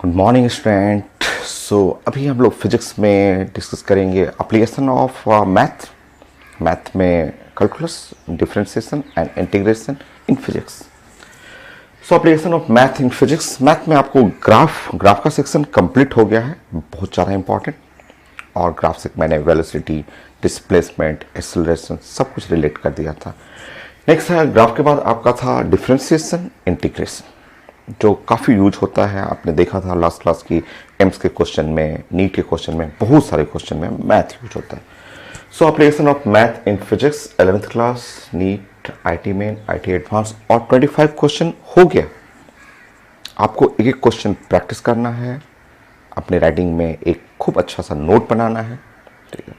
Good morning student. अभी हम लोग फिजिक्स में डिस्कस करेंगे एप्लीकेशन ऑफ मैथ में calculus, differentiation and integration in physics. Application of math in physics. Math में आपको ग्राफ का सेक्शन कंप्लीट हो गया है, बहुत ज़्यादा इंपॉर्टेंट। और ग्राफ से मैंने वेलोसिटी, डिस्प्लेसमेंट, एक्सेलरेशन सब कुछ रिलेट कर दिया था। नेक्स्ट है ग्राफ के बाद आपका था डिफरेंशिएशन, इंटीग्रेशन, जो काफ़ी यूज होता है। आपने देखा था लास्ट क्लास की एम्स के क्वेश्चन में, नीट के क्वेश्चन में, बहुत सारे क्वेश्चन में मैथ यूज होता है। Application of math in physics 11th class, NEET, IIT main, IIT advance और 25 क्वेश्चन हो गया। आपको एक एक क्वेश्चन प्रैक्टिस करना है, अपने राइटिंग में एक खूब अच्छा सा नोट बनाना है, ठीक है।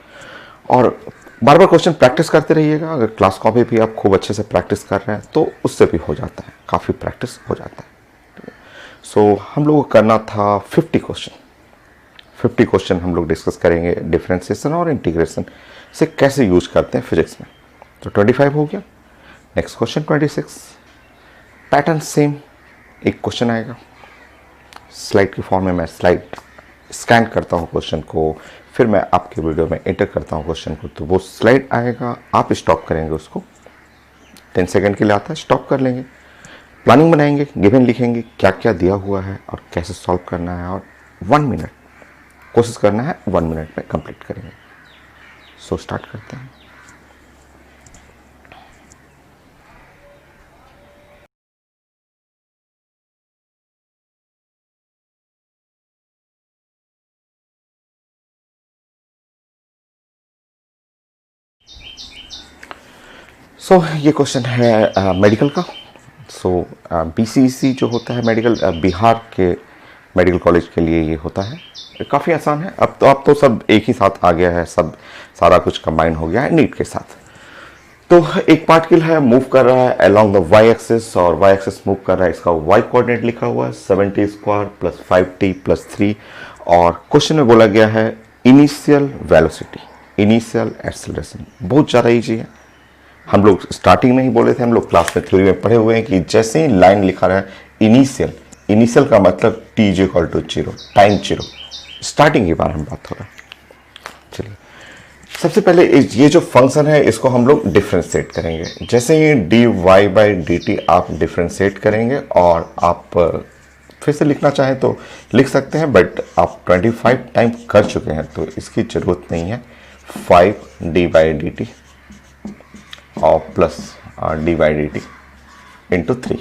और बार बार क्वेश्चन प्रैक्टिस करते रहिएगा। अगर क्लास कॉपी भी आप खूब अच्छे से प्रैक्टिस कर रहे हैं तो उससे भी हो जाता है, काफ़ी प्रैक्टिस हो जाता है। हम लोग को करना था 50 क्वेश्चन। 50 क्वेश्चन हम लोग डिस्कस करेंगे डिफरेंशिएशन और इंटीग्रेशन से कैसे यूज करते हैं फिजिक्स में। तो 25 हो गया। Next question 26, pattern same. एक क्वेश्चन आएगा स्लाइड के फॉर्म में, मैं स्लाइड स्कैन करता हूँ क्वेश्चन को, फिर मैं आपके वीडियो में एंटर करता हूँ क्वेश्चन को, तो वो स्लाइड आएगा, आप स्टॉप करेंगे उसको, 10 सेकेंड के लिए आता है, स्टॉप कर लेंगे, प्लानिंग बनाएंगे, गिवन लिखेंगे क्या क्या दिया हुआ है और कैसे सॉल्व करना है, और 1 मिनट कोशिश करना है 1 मिनट में कंप्लीट करेंगे। स्टार्ट करते हैं। ये क्वेश्चन है मेडिकल का। बीसीईसी जो होता है मेडिकल, बिहार के मेडिकल कॉलेज के लिए ये होता है। काफ़ी आसान है। अब तो सब एक ही साथ आ गया है, सब सारा कुछ कंबाइन हो गया है नीट के साथ। तो एक पार्टिकल है, मूव कर रहा है अलोंग द वाई एक्सिस, और वाई एक्सिस मूव कर रहा है, इसका वाई कोऑर्डिनेट लिखा हुआ है 70 स्क्वायर प्लस 5t प्लस 3। और क्वेश्चन में बोला गया है इनिशियल वेलोसिटी, इनिशियल एक्सेलरेशन। बहुत ज़्यादा ईजी है। हम लोग स्टार्टिंग में ही बोले थे, हम लोग क्लास में थ्योरी में पढ़े हुए हैं कि जैसे ही लाइन लिखा रहा है इनिशियल, इनिशियल का मतलब t is equal to 0, time 0, starting की बार हम बात हो रहा है। चलिए, सबसे पहले ये जो फंक्शन है इसको हम लोग डिफ्रेंशिएट करेंगे। जैसे ही dy बाई dt आप डिफ्रेंशिएट करेंगे, और आप फिर से लिखना चाहें तो लिख सकते हैं, बट आप 25 टाइम कर चुके हैं तो इसकी ज़रूरत नहीं है। 5d बाई डी टी और plus D by D T into 3,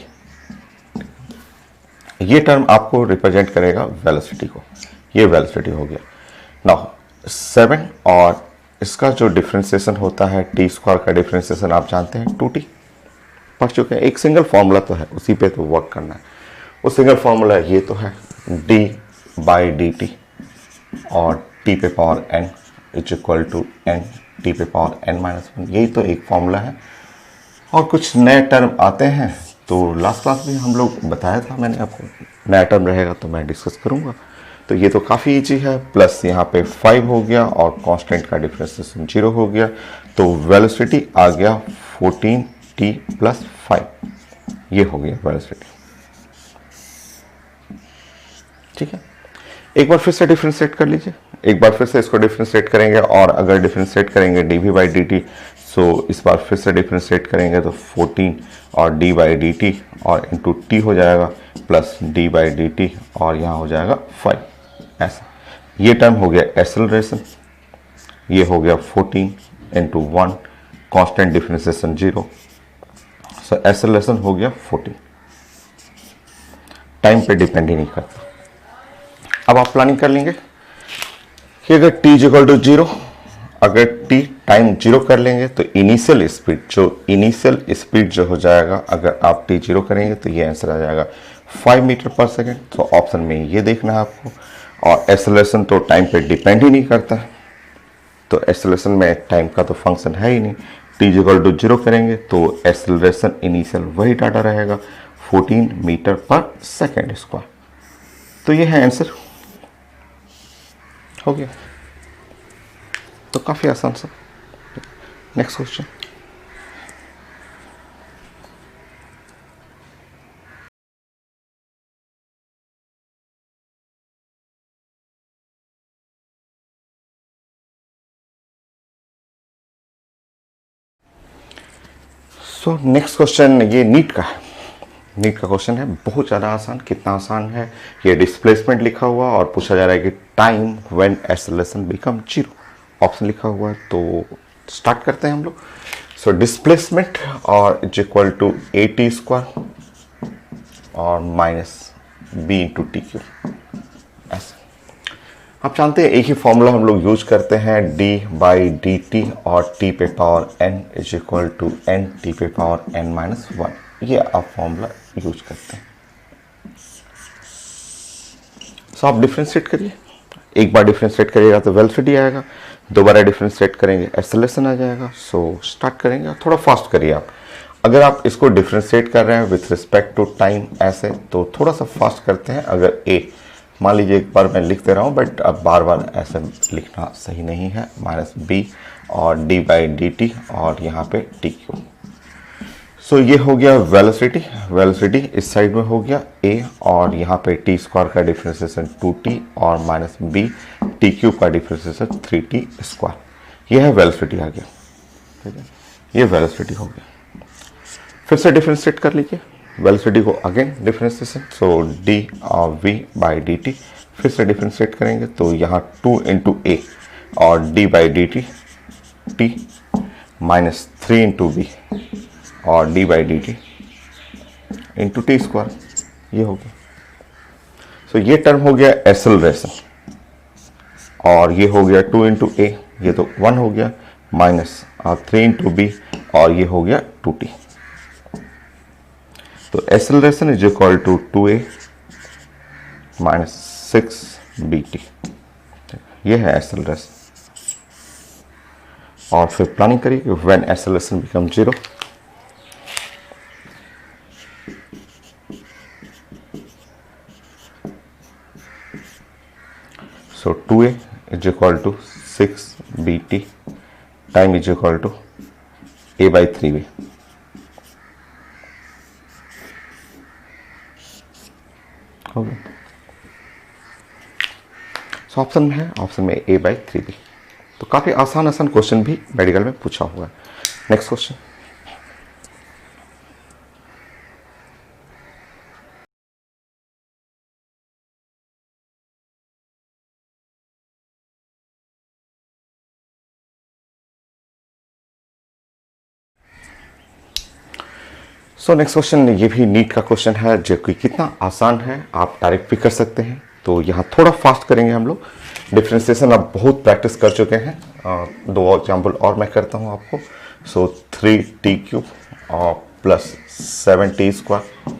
ये टर्म आपको रिप्रेजेंट करेगा वेलोसिटी को। ये वेलोसिटी हो गया। नाउ 7, और इसका जो डिफ्रेंशिएशन होता है टी स्क्वायर का डिफ्रेंशिएशन आप जानते हैं 2t, पढ़ चुके हैं। एक सिंगल फॉर्मूला तो है, उसी पे तो वर्क करना है। वो सिंगल फॉर्मूला ये तो है d बाई डी टी और t पे power n is equal to n t पे पावर n-1। यही तो एक फॉर्मूला है। और कुछ नए टर्म आते हैं तो लास्ट क्लास में हम लोग बताया था मैंने आपको, नया टर्म रहेगा तो मैं डिस्कस करूंगा। तो ये तो काफ़ी इजी है। प्लस यहाँ पे 5 हो गया और कांस्टेंट का डिफरेंशिएशन 0 हो गया, तो वेलोसिटी आ गया 14t प्लस 5। ये हो गया वेलोसिटी। ठीक है, एक बार फिर से डिफरेंशिएट कर लीजिए। एक बार फिर से इसको डिफरेंशिएट करेंगे, और अगर डिफरेंशिएट करेंगे dv बाई डी टी, सो इस बार फिर से डिफरेंशिएट करेंगे तो 14 और d बाई डी टी और इंटू टी हो जाएगा, plus d by D T और यहाँ हो जाएगा 5। ऐसा ये टर्म हो गया एक्सेलरेशन। ये हो गया 14 into 1, constant differentiation 0, so acceleration हो गया 14। टाइम पे डिपेंड ही नहीं करता। अब आप प्लानिंग कर लेंगे कि अगर t इक्वल टू 0, अगर t टाइम 0 कर लेंगे तो इनिशियल स्पीड जो हो जाएगा, अगर आप t 0 करेंगे तो ये आंसर आ जाएगा 5 मीटर पर सेकेंड। तो ऑप्शन में ये देखना है आपको। और एक्सेलरेशन तो टाइम पे डिपेंड ही नहीं करता, तो एक्सेलरेशन में टाइम का तो फंक्शन है ही नहीं। t इक्वल टू 0 करेंगे तो एक्सेलरेशन इनिशियल वही डाटा रहेगा 14 मीटर पर सेकेंड स्क्वायर। तो ये है आंसर, हो गया। तो काफ़ी आसान सा। Next question. So next question ये नीट का है। नीट का क्वेश्चन है, बहुत ज़्यादा आसान। कितना आसान है, ये डिस्प्लेसमेंट लिखा हुआ और पूछा जा रहा है कि time when acceleration become zero, option लिखा हुआ है। तो स्टार्ट करते हैं हम लोग। सो डिस्प्लेसमेंट और is equal to A T square और minus B into T cube, ऐसे। आप जानते हैं एक ही फॉर्मूला हम लोग यूज करते हैं, d बाई डी टी और t पे power n is equal to n t पे पावर n माइनस वन, ये आप फॉर्मूला यूज करते हैं। सो आप डिफ्रेंशिएट करिए, एक बार डिफ्रेंशिएट करिएगा तो वेलोसिटी आएगा, दोबारा डिफ्रेंशिएट करेंगे एक्सेलरेशन आ जाएगा। सो स्टार्ट करेंगे, थोड़ा फास्ट करिए आप। अगर आप इसको डिफ्रेंशिएट कर रहे हैं विथ रिस्पेक्ट टू टाइम ऐसे, तो थोड़ा सा फास्ट करते हैं। अगर ए मान लीजिए, एक बार मैं लिख दे रहा हूँ, बट अब बार बार ऐसे लिखना सही नहीं है। माइनस बी और डी बाई डी टी और यहाँ पे टी क्यू। सो ये हो गया वेलोसिटी, वेलोसिटी इस साइड में हो गया ए, और यहाँ पे टी स्क्वायर का डिफ्रेंसिएशन 2t और माइनस बी टी क्यूब का डिफ्रेंसिएशन 3t स्क्वायर। ये है वेलोसिटी आ गया, ठीक है, ये वेलोसिटी हो गया। फिर से डिफ्रेंशिएट कर लीजिए वेलोसिटी को, अगेन डिफ्रेंसिएशन, सो डी और वी बाई डी टी। फिर से डिफ्रेंशिएट करेंगे तो यहाँ 2 इंटू ए और D by D T T minus 3 into B और D by D T into T square, ये हो गया। सो ये टर्म हो गया एक्सेलरेशन, और ये हो गया 2 इंटू ए, ये तो 1 हो गया, माइनस 3 इंटू बी और ये हो गया 2t। तो acceleration is equal to 2a minus 6bt, ये है एक्सेलरेशन। और फिर प्लानिंग करिए when acceleration become zero. So 2a is equal to 6bt, time is equal to a by 3b। हो गया। सो ऑप्शन में है, ऑप्शन में a by 3b। तो काफी आसान आसान क्वेश्चन भी मेडिकल में पूछा हुआ है। Next question. So next question, ये भी नीट का क्वेश्चन है, जो कि कितना आसान है, आप डायरेक्ट भी कर सकते हैं। तो यहाँ थोड़ा फास्ट करेंगे हम लोग। डिफ्रेंसिएशन आप बहुत प्रैक्टिस कर चुके हैं, दो एग्जाम्पल और मैं करता हूँ आपको। सो 3t क्यूब और plus 7t square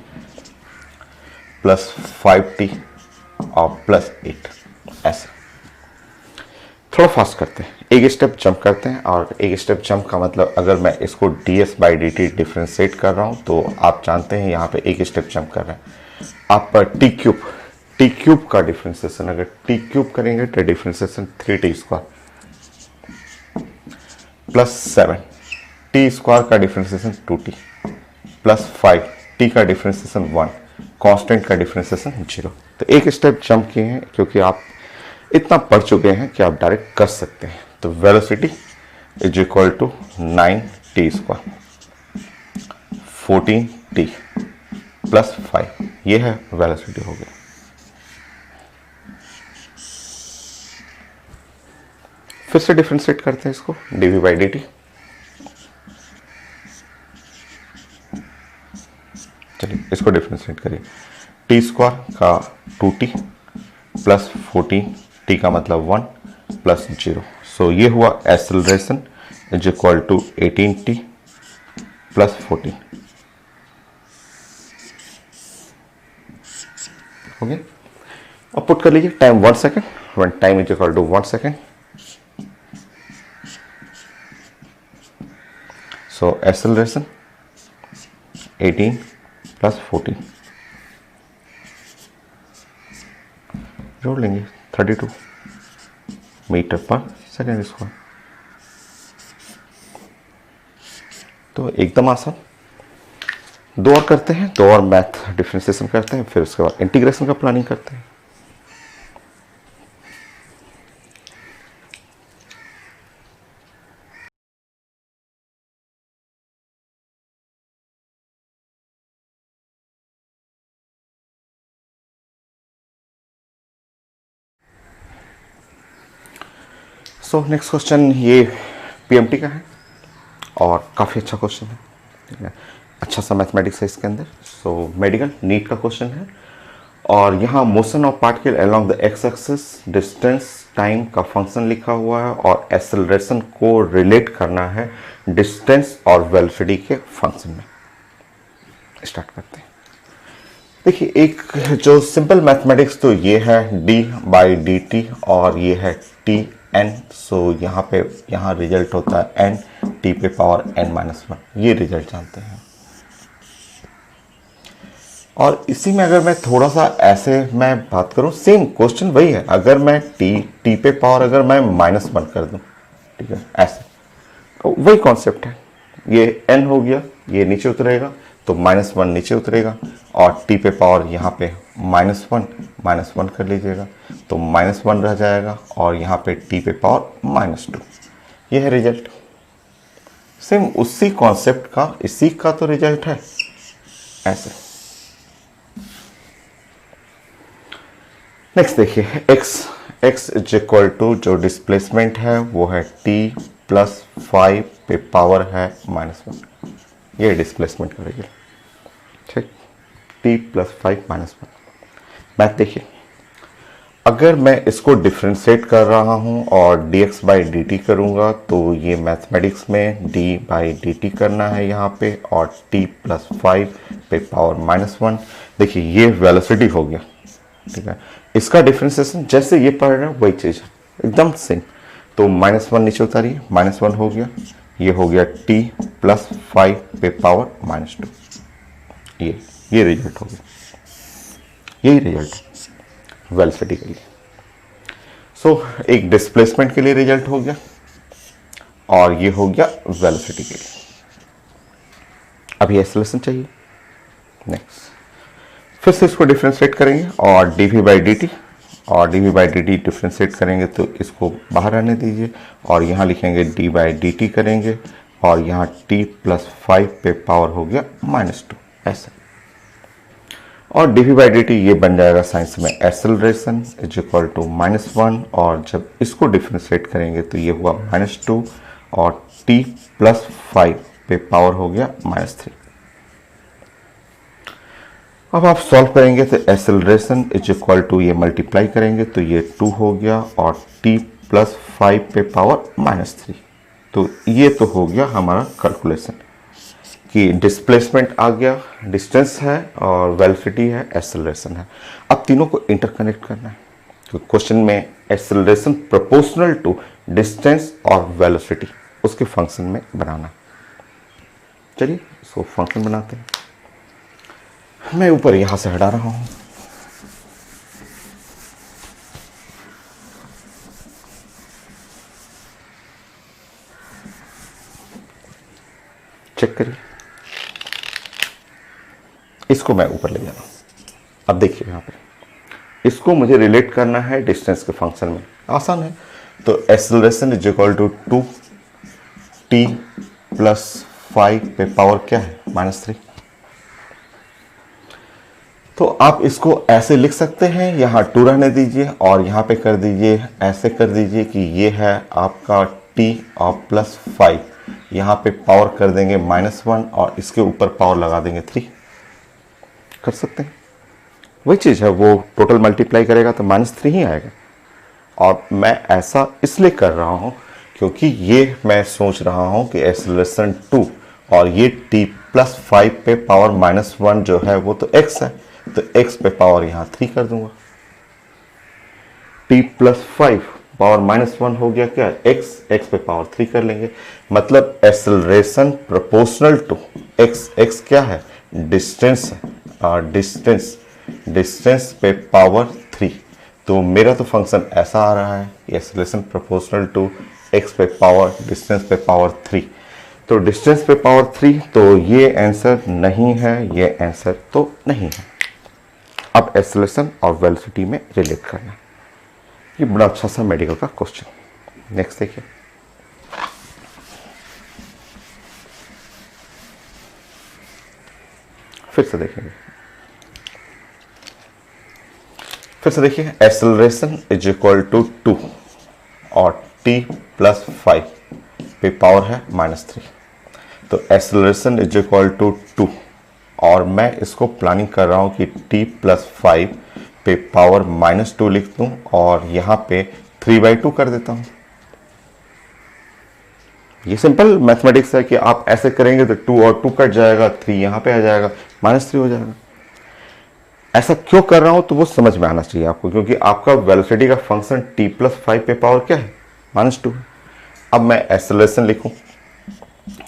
plus 5t और प्लस 8, ऐसे। थोड़ा फास्ट करते हैं, एक स्टेप जंप करते हैं। और एक स्टेप जंप का मतलब, अगर मैं इसको ds by D T differentiate कर रहा हूँ, तो आप जानते हैं यहाँ पे एक स्टेप जंप कर रहे हैं। आप टी क्यूब का डिफ्रेंशिएशन अगर टी क्यूब करेंगे तो differentiation 3t square plus 7 T square का डिफ्रेंशिएशन 2t प्लस 5 टी का डिफ्रेंशिएशन 1, कांस्टेंट का डिफ्रेंशिएशन 0। तो एक स्टेप जंप किए हैं, क्योंकि आप इतना पढ़ चुके हैं कि आप डायरेक्ट कर सकते हैं। तो velocity is equal to 9t square 14t plus 5, ये है वेलोसिटी हो गया। फिर से डिफ्रेंशिएट करते हैं इसको, dv बाई डी टी। चलिए इसको डिफ्रेंशिएट करिए, टी स्क्वायर का 2t प्लस 14, टी का मतलब 1 प्लस 0। सो ये हुआ acceleration is equal to 18t plus 14, हो गया। अब पुट कर लीजिए time 1 second, when time is equal to 1 second. So acceleration 18 plus 14, जोड़ लेंगे 32 मीटर पर सेकेंड स्क्वायर। तो एकदम आसान। दो और करते हैं, दो और मैथ डिफरेंशिएशन करते हैं, फिर उसके बाद इंटीग्रेशन का प्लानिंग करते हैं। सो नेक्स्ट क्वेश्चन ये पीएमटी का है और काफ़ी अच्छा क्वेश्चन है, ठीक है, अच्छा सा मैथमेटिक्स है इसके अंदर। सो मेडिकल नीट का क्वेश्चन है और यहाँ motion of particle along the x axis, distance, time का फंक्शन लिखा हुआ है और एक्सेलरेशन को रिलेट करना है डिस्टेंस और वेलोसिटी के फंक्शन में। स्टार्ट करते हैं। देखिए एक जो सिंपल मैथमेटिक्स तो ये है d/dt और ये है tn। सो यहाँ रिजल्ट होता है n t पे पावर n-1, ये रिजल्ट जानते हैं। और इसी में अगर मैं थोड़ा सा ऐसे मैं बात करूं, सेम क्वेश्चन वही है, अगर मैं t पे पावर अगर मैं -1 कर दूं, ठीक है, ऐसे तो वही कॉन्सेप्ट है। ये n हो गया, ये नीचे उतरेगा तो -1 नीचे उतरेगा और t पे पावर यहाँ पे -1 कर लीजिएगा तो -1 रह जाएगा और यहाँ पे t पे पावर -2। ये है रिजल्ट। सेम उसी कॉन्सेप्ट का, इसी का तो रिजल्ट है ऐसे। नेक्स्ट देखिए x इज इक्वल टू जो डिस्प्लेसमेंट है वो है t+5 पे पावर है -1। ये डिस्प्लेसमेंट का रिजल्ट, ठीक, t+5 -1। मैथ देखिए, अगर मैं इसको डिफ्रेंशिएट कर रहा हूं और dx/dt करूंगा तो ये मैथमेटिक्स में d/dt करना है यहाँ पे और t+5 पे पावर -1। देखिए ये वेलोसिटी हो गया, ठीक है, इसका डिफ्रेंसिएशन जैसे ये पढ़ रहे हैं वही चीज है, एकदम सेम। तो -1 नीचे उतारिए, -1 हो गया, ये हो गया t+5 पे पावर -2। ये रिजल्ट हो गया, यही रिजल्ट है वेलोसिटी के लिए। सो एक डिस्प्लेसमेंट के लिए रिजल्ट हो गया और ये हो गया वेलोसिटी के लिए। अभी एक्सेलरेशन चाहिए। नेक्स्ट फिर से इसको डिफ्रेंशिएट करेंगे और dv/dt और dv/dt डिफ्रेंशिएट करेंगे तो इसको बाहर आने दीजिए और यहाँ लिखेंगे d/dt करेंगे और यहाँ t+5 पे पावर हो गया -2 ऐसे। और dv/dt ये बन जाएगा साइंस में एक्सेलरेशन इज इक्वल टू -1 और जब इसको डिफ्रेंशिएट करेंगे तो ये हुआ -2 और t+5 पे पावर हो गया -3। अब आप सॉल्व करेंगे तो एक्सेलरेशन इज इक्वल टू ये मल्टीप्लाई करेंगे तो ये 2 हो गया और t+5 पे पावर -3। तो ये तो हो गया हमारा कैलकुलेशन कि डिस्प्लेसमेंट आ गया, डिस्टेंस है और वेलोसिटी है, एक्सेलरेशन है। अब तीनों को इंटरकनेक्ट करना है। तो क्वेश्चन में एक्सेलरेशन प्रोपोर्शनल टू डिस्टेंस और वेलोसिटी उसके फंक्शन में बनाना। चलिए इसको फंक्शन बनाते हैं। मैं ऊपर यहां से हटा रहा हूं। चेक करिए, इसको मैं ऊपर ले जा रहा हूं। अब देखिए यहां पे इसको मुझे रिलेट करना है डिस्टेंस के फंक्शन में। आसान है। तो acceleration is equal to 2t+5 पे पावर क्या है -3। तो आप इसको ऐसे लिख सकते हैं, यहाँ 2 रहने दीजिए और यहाँ पे कर दीजिए, ऐसे कर दीजिए कि ये है आपका t और +5, यहाँ पे पावर कर देंगे -1 और इसके ऊपर पावर लगा देंगे 3। कर सकते हैं, वही चीज़ है, वो टोटल मल्टीप्लाई करेगा तो -3 ही आएगा। और मैं ऐसा इसलिए कर रहा हूँ क्योंकि ये मैं सोच रहा हूँ कि एक्सेलरेशन 2 और ये t+5 पे पावर -1 जो है वो तो x है, तो x पे पावर यहाँ 3 कर दूंगा। t+5 पावर -1 हो गया क्या, x पे पावर 3 कर लेंगे। मतलब एक्सेलरेशन प्रोपोर्शनल टू x क्या है, डिस्टेंस है, और डिस्टेंस पे पावर 3। तो मेरा तो फंक्शन ऐसा आ रहा है, एक्सेलरेशन प्रोपोर्शनल टू x पे पावर डिस्टेंस पे पावर 3। तो डिस्टेंस पे पावर 3, तो ये आंसर नहीं है, ये आंसर तो नहीं है। अब एक्सेलरेशन और वेलोसिटी में रिलेट करना, ये बड़ा अच्छा सा मेडिकल का क्वेश्चन। नेक्स्ट देखिए, फिर से देखिए एक्सेलरेशन इज इक्वल टू 2 और t प्लस 5 पे पावर है -3। तो एक्सेलरेशन इज इक्वल टू 2 और मैं इसको प्लानिंग कर रहा हूं कि t प्लस 5 पे पावर -2 लिख दूं और यहां पे 3/2 कर देता हूं। ये सिंपल मैथमेटिक्स है कि आप ऐसे करेंगे तो 2 और 2 कट जाएगा, 3 यहां पे आ जाएगा, -3 हो जाएगा। ऐसा क्यों कर रहा हूं तो वो समझ में आना चाहिए आपको, क्योंकि आपका वेलोसिटी का फंक्शन t प्लस 5 पे पावर क्या है, -2। अब मैं एक्सेलरेशन लिखूं,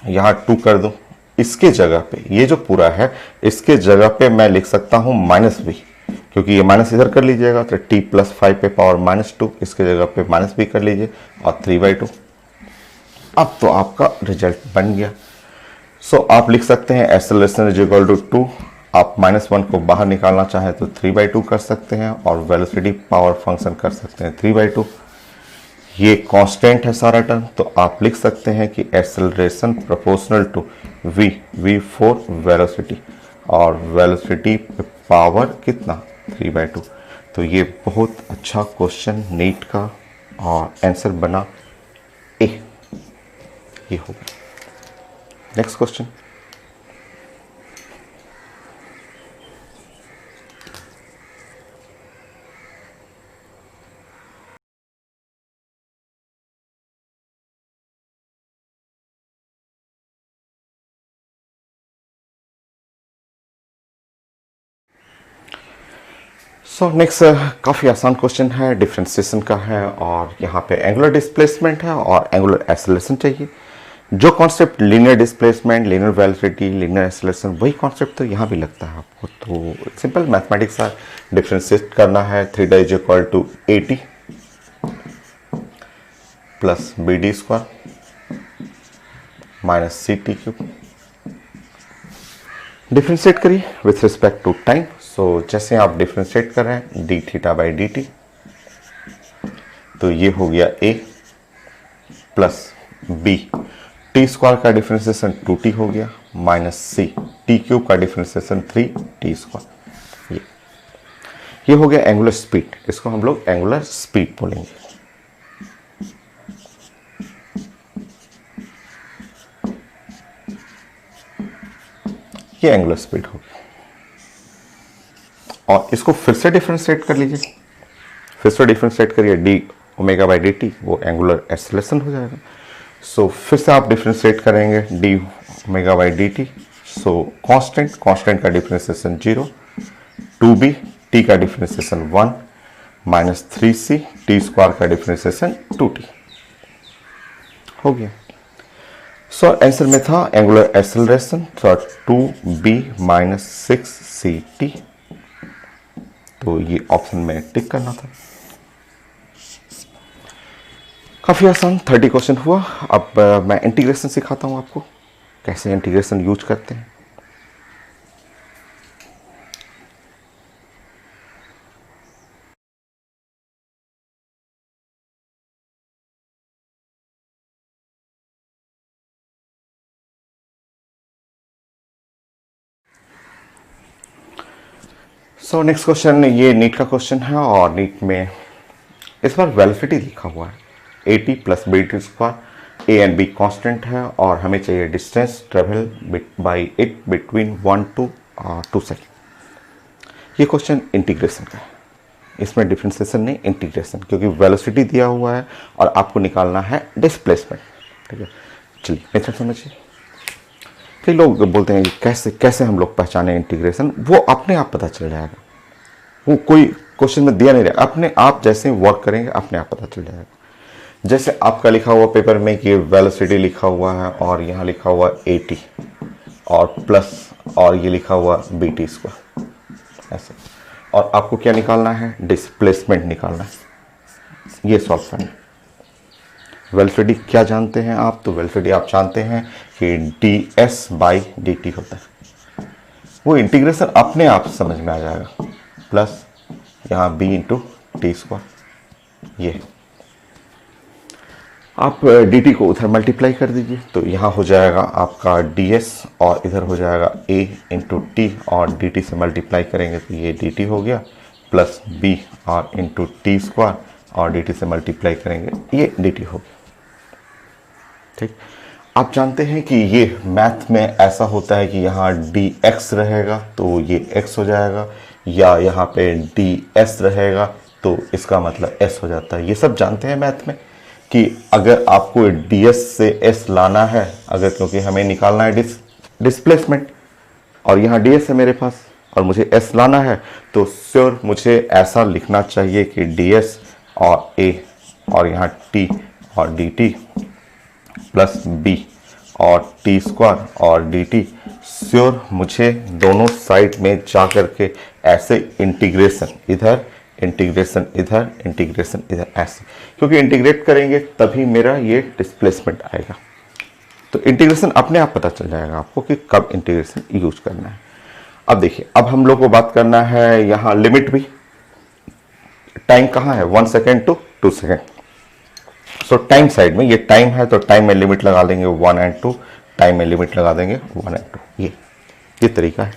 यहां 2 कर दूं, इसके जगह पे ये जो पूरा है इसके जगह पे मैं लिख सकता हूं -v, क्योंकि ये माइनस इधर कर लीजिएगा तो t प्लस 5 पे पावर -2, इसके जगह पे -v कर लीजिए और 3/2। अब तो आपका रिजल्ट बन गया। सो आप लिख सकते हैं एक्सेलरेशन इज इक्वल टू 2, आप -1 को बाहर निकालना चाहें तो 3/2 कर सकते हैं और वेलोसिटी पावर फंक्शन कर सकते हैं 3/2। ये कांस्टेंट है सारा टर्म, तो आप लिख सकते हैं कि acceleration proportional to v for velocity, और वेलोसिटी पावर कितना 3/2। तो ये बहुत अच्छा क्वेश्चन नीट का और आंसर बना ए। ये हो गया। नेक्स्ट क्वेश्चन, सो नेक्स्ट काफ़ी आसान क्वेश्चन है, डिफरेंशिएशन का है और यहाँ पे एंगुलर डिस्प्लेसमेंट है और एंगुलर एक्सेलरेशन चाहिए। जो concept linear displacement, linear velocity, linear acceleration, वही कॉन्सेप्ट तो यहाँ भी लगता है आपको। तो सिंपल मैथमेटिक्स है, डिफरेंशिएट करना है। 3 is equal to 80 plus BD square minus CT3। Differentiate करिए with respect to time. So जैसे आप डिफरेंशिएट कर रहे हैं d थीटा बाई dt, तो ये हो गया a plus b, T square का डिफरेंशिएशन 2t हो गया माइनस c, टी क्यूब का डिफरेंशिएशन 3t स्क्वायर। ये हो गया एंगुलर स्पीड, इसको हम लोग एंगुलर स्पीड बोलेंगे। ये एंगुलर स्पीड होगी और इसको फिर से डिफरेंशिएट कर लीजिए, फिर से डिफरेंशिएट करिए D omega by D T, वो एंगुलर एक्सेलरेशन हो जाएगा। सो फिर से आप डिफरेंशिएट करेंगे D omega by D T. So constant, constant का डिफरेंशिएशन 0, 2b, टी का differentiation 1 minus 3c, T square का डिफरेंशिएशन 2t हो गया। सो आंसर में था एंगुलर एक्सेलरेशन, तो 2b माइनस 6ct, तो ये ऑप्शन में टिक करना था। काफी आसान 30 क्वेश्चन हुआ। अब मैं इंटीग्रेशन सिखाता हूं आपको, कैसे इंटीग्रेशन यूज करते हैं। सो नेक्स्ट क्वेश्चन, ये नीट का क्वेश्चन है और नीट में इस बार वेलोसिटी लिखा हुआ है 80 plus BT square, A and be constant है और हमें चाहिए distance travel by it between 1 to 2 second. ये क्वेश्चन इंटीग्रेशन का है, इसमें डिफरेंशिएशन नहीं इंटीग्रेशन, क्योंकि वेलोसिटी दिया हुआ है और आपको निकालना है डिस्प्लेसमेंट। ठीक है, चलिए मेथड समझिए। कई लोग बोलते हैं कि कैसे कैसे हम लोग पहचाने इंटीग्रेशन, वो अपने आप पता चल जाएगा, वो कोई क्वेश्चन में दिया नहीं रहा, अपने आप जैसे वर्क करेंगे अपने आप पता चल जाएगा। जैसे आपका लिखा हुआ पेपर में कि वेलोसिटी लिखा हुआ है और यहाँ लिखा हुआ 80 और प्लस और ये लिखा हुआ BT स्क्वायर ऐसे, और आपको क्या निकालना है, डिस्प्लेसमेंट निकालना है। ये सॉल्व करना है। वेलोसिटी क्या जानते हैं आप, तो वेलोसिटी आप जानते हैं कि ds बाई dt होता है। वो इंटीग्रेशन अपने आप समझ में आ जाएगा, प्लस यहाँ b इंटू टी स्क्वायर। ये आप dt को उधर मल्टीप्लाई कर दीजिए, तो यहाँ हो जाएगा आपका ds और इधर हो जाएगा a इंटू टी, और dt से मल्टीप्लाई करेंगे तो ये dt हो गया, प्लस b और इंटू टी स्क्वायर और dt से मल्टीप्लाई करेंगे ये dt हो गया। ठीक। आप जानते हैं कि ये मैथ में ऐसा होता है कि यहाँ dx रहेगा तो ये x हो जाएगा, या यहाँ पे ds रहेगा तो इसका मतलब s हो जाता है। ये सब जानते हैं मैथ में कि अगर आपको ds से s लाना है, अगर क्योंकि हमें निकालना है डिस्प्लेसमेंट, और यहाँ ds है मेरे पास और मुझे s लाना है, तो श्योर मुझे ऐसा लिखना चाहिए कि ds और a और यहाँ t और dt प्लस b और टी स्क्वायर और डी टी, श्योर मुझे दोनों साइड में जा करके ऐसे इंटीग्रेशन इधर, इंटीग्रेशन इधर, इंटीग्रेशन इधर, ऐसे, क्योंकि इंटीग्रेट करेंगे तभी मेरा ये डिस्प्लेसमेंट आएगा। तो इंटीग्रेशन अपने आप पता चल जाएगा आपको कि कब इंटीग्रेशन यूज करना है। अब देखिए, अब हम लोग को बात करना है यहाँ लिमिट भी। टाइम कहाँ है, 1 second to 2 second. So time side में ये टाइम है तो टाइम में लिमिट लगा देंगे 1 और 2, टाइम में लिमिट लगा देंगे 1 और 2। ये तरीका है।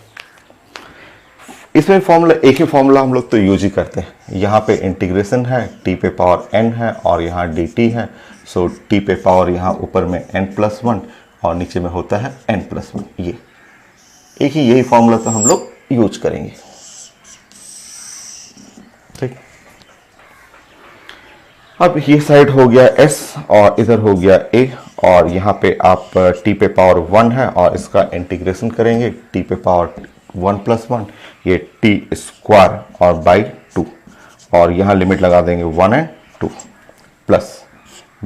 इसमें फॉर्मूला, एक ही फॉर्मूला हम लोग तो यूज ही करते हैं। यहाँ पे इंटीग्रेशन है, टी पे पावर n है और यहाँ डी टी है। सो टी पे पावर यहाँ ऊपर में n+1 और नीचे में होता है n+1। ये एक ही, यही फॉर्मूला तो हम लोग यूज करेंगे। ठीक। अब ये साइड हो गया s और इधर हो गया a, और यहाँ पे आप t पे पावर 1 है और इसका इंटीग्रेशन करेंगे t पे पावर 1+1, ये t स्क्वायर और बाई 2, और यहाँ लिमिट लगा देंगे 1 और 2 प्लस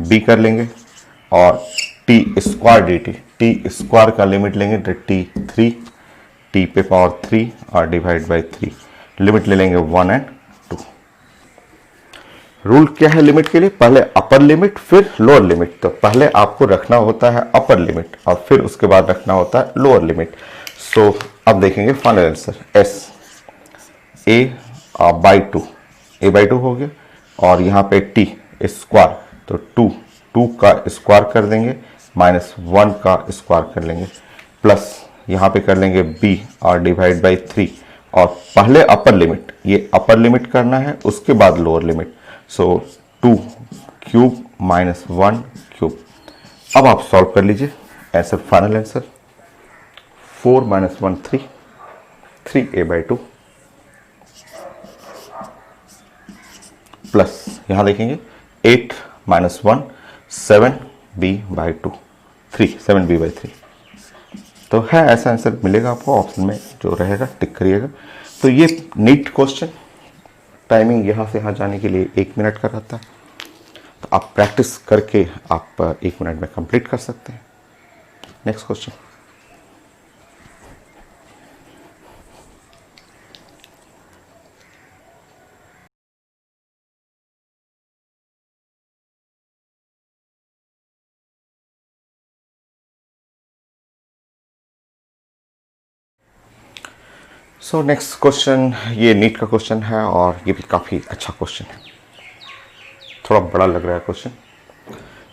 b कर लेंगे और t square dt, t square का लिमिट लेंगे तो t3, t पे पावर 3 और डिवाइड बाई 3, लिमिट ले लेंगे 1 और 2। रूल क्या है लिमिट के लिए, पहले अपर लिमिट फिर लोअर लिमिट। तो पहले आपको रखना होता है अपर लिमिट और फिर उसके बाद रखना होता है लोअर लिमिट। सो अब देखेंगे final answer, s a by 2, a by 2 हो गया, और यहाँ पे t स्क्वायर तो 2 का स्क्वायर कर देंगे, -1 का स्क्वायर कर लेंगे, प्लस यहाँ पे कर लेंगे b और डिवाइड बाई 3, और पहले अपर लिमिट, ये अपर लिमिट करना है उसके बाद लोअर लिमिट। सो 2 क्यूब -1 क्यूब। अब आप सॉल्व कर लीजिए, answer final answer 4 - 1 3, 3a by 2 plus यहाँ देखेंगे 8 - 1 7b बाई 2, 7b बाई 3। तो है ऐसा आंसर मिलेगा आपको, ऑप्शन में जो रहेगा टिक करिएगा। तो ये नीट क्वेश्चन, टाइमिंग यहाँ से यहाँ जाने के लिए 1 मिनट का रहता है, तो आप प्रैक्टिस करके आप 1 मिनट में कंप्लीट कर सकते हैं। Next question. So next question, ये नीट का क्वेश्चन है और ये भी काफ़ी अच्छा क्वेश्चन है, थोड़ा बड़ा लग रहा है क्वेश्चन।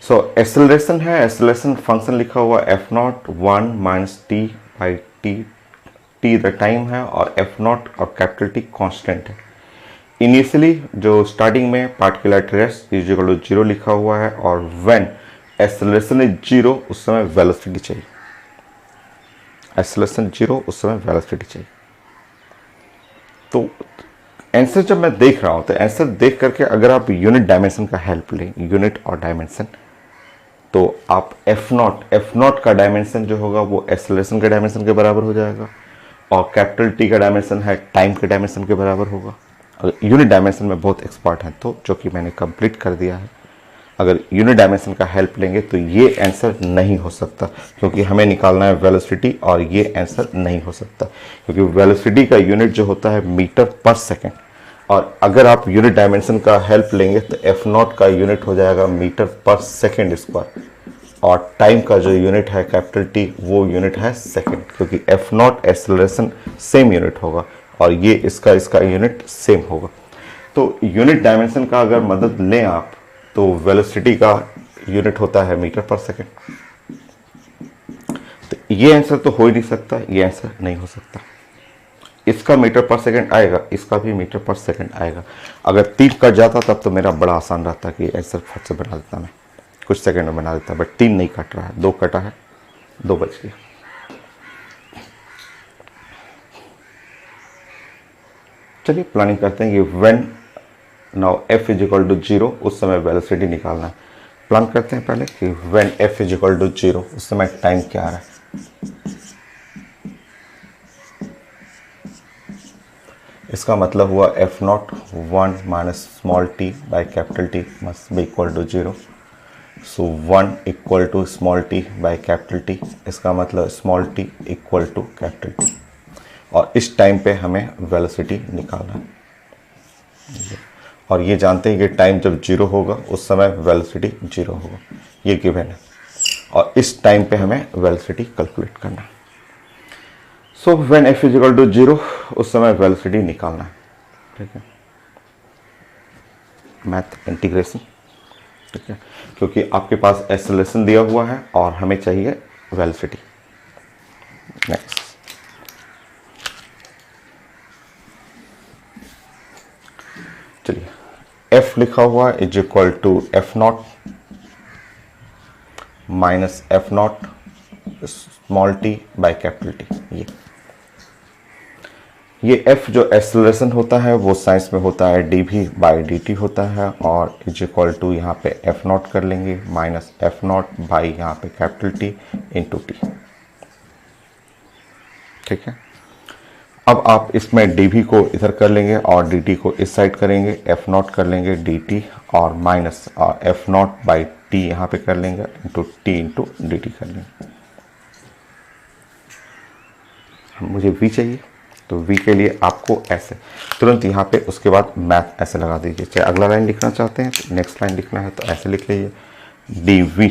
सो एक्सेलरेशन है, एक्सेलरेशन फंक्शन लिखा हुआ f0 1 minus T by T, T the time है और f0 और कैपिटल टी कांस्टेंट है। इनिशियली जो स्टार्टिंग में particular rest is equal to 0 लिखा हुआ है, और व्हेन एक्सेलरेशन इज 0 उस समय वेलोसिटी चाहिए, एक्सेलरेशन 0 उस समय वेलोसिटी चाहिए। तो आंसर जब मैं देख रहा हूं तो आंसर देख करके अगर आप यूनिट डायमेंशन का हेल्प लें, यूनिट और डायमेंशन, तो आप f0 का डायमेंशन जो होगा वो एक्सेलरेशन के डायमेंशन के बराबर हो जाएगा, और कैपिटल टी का डायमेंशन है टाइम के डायमेंशन के बराबर होगा। अगर यूनिट डायमेंशन में बहुत एक्सपर्ट हैं तो, जो कि मैंने कंप्लीट कर दिया है, अगर यूनिट डायमेंशन का हेल्प लेंगे तो ये आंसर नहीं हो सकता, क्योंकि हमें निकालना है वेलोसिटी, और ये आंसर नहीं हो सकता क्योंकि वेलोसिटी का यूनिट जो होता है मीटर पर सेकेंड, और अगर आप यूनिट डायमेंशन का हेल्प लेंगे तो f0 का यूनिट हो जाएगा मीटर पर सेकेंड स्क्वायर, और टाइम का जो यूनिट है कैपिटल टी वो यूनिट है सेकेंड, क्योंकि f0 एक्सेलरेशन सेम यूनिट होगा और ये इसका यूनिट सेम होगा। तो यूनिट डायमेंशन का अगर मदद लें आप तो वेलोसिटी का यूनिट होता है मीटर पर सेकेंड। तो ये आंसर तो हो ही नहीं सकता, ये आंसर नहीं हो सकता। इसका मीटर पर सेकंड आएगा, इसका भी मीटर पर सेकंड आएगा। अगर 3 कट जाता तब तो मेरा बड़ा आसान रहता कि आंसर फट से बना देता मैं, कुछ सेकंड में बना देता है, बट 3 नहीं कट रहा है, 2 कटा है, 2 बच गया। चलिए प्लानिंग करते हैं कि when now f is equal to 0, उस समय वेलोसिटी निकालना है। प्लान करते हैं पहले कि when f is equal to 0, उस समय टाइम क्या आ रहा है। इसका मतलब हुआ F naught 1 minus small T by capital T must be equal to 0। So 1 equal to small T by capital T, इसका मतलब small T equal to capital T, और इस टाइम पे हमें वेलोसिटी निकालना है। और ये जानते हैं कि टाइम जब 0 होगा उस समय वेलोसिटी 0 होगा, ये गिवन है, और इस टाइम पे हमें वेलोसिटी कैलकुलेट करना है। So when f is equal to 0, उस समय वेलोसिटी निकालना है। ठीक है, मैथ इंटीग्रेशन। ठीक है, क्योंकि आपके पास एक्सेलरेशन दिया हुआ है और हमें चाहिए वेलोसिटी। नेक्स्ट, चलिए f लिखा हुआ is equal to F naught minus F naught small T by capital T. ये f जो एक्सेलरेशन होता है वो साइंस में होता है dv बाई dt होता है, और इज इक्वल टू यहाँ पे एफ नॉट कर लेंगे माइनस एफ नॉट बाई यहाँ पे कैपिटल टी इंटू टी। ठीक है, अब आप इसमें dv को इधर कर लेंगे और dt को इस साइड करेंगे, एफ नॉट कर लेंगे dt और minus F naught by T यहाँ पे कर लेंगे into T into D T कर लेंगे। मुझे v चाहिए, तो v के लिए आपको ऐसे तुरंत यहाँ पे उसके बाद मैथ ऐसे लगा दीजिए। चाहे अगला लाइन लिखना चाहते हैं तो नेक्स्ट लाइन लिखना है तो ऐसे लिख लीजिए, D V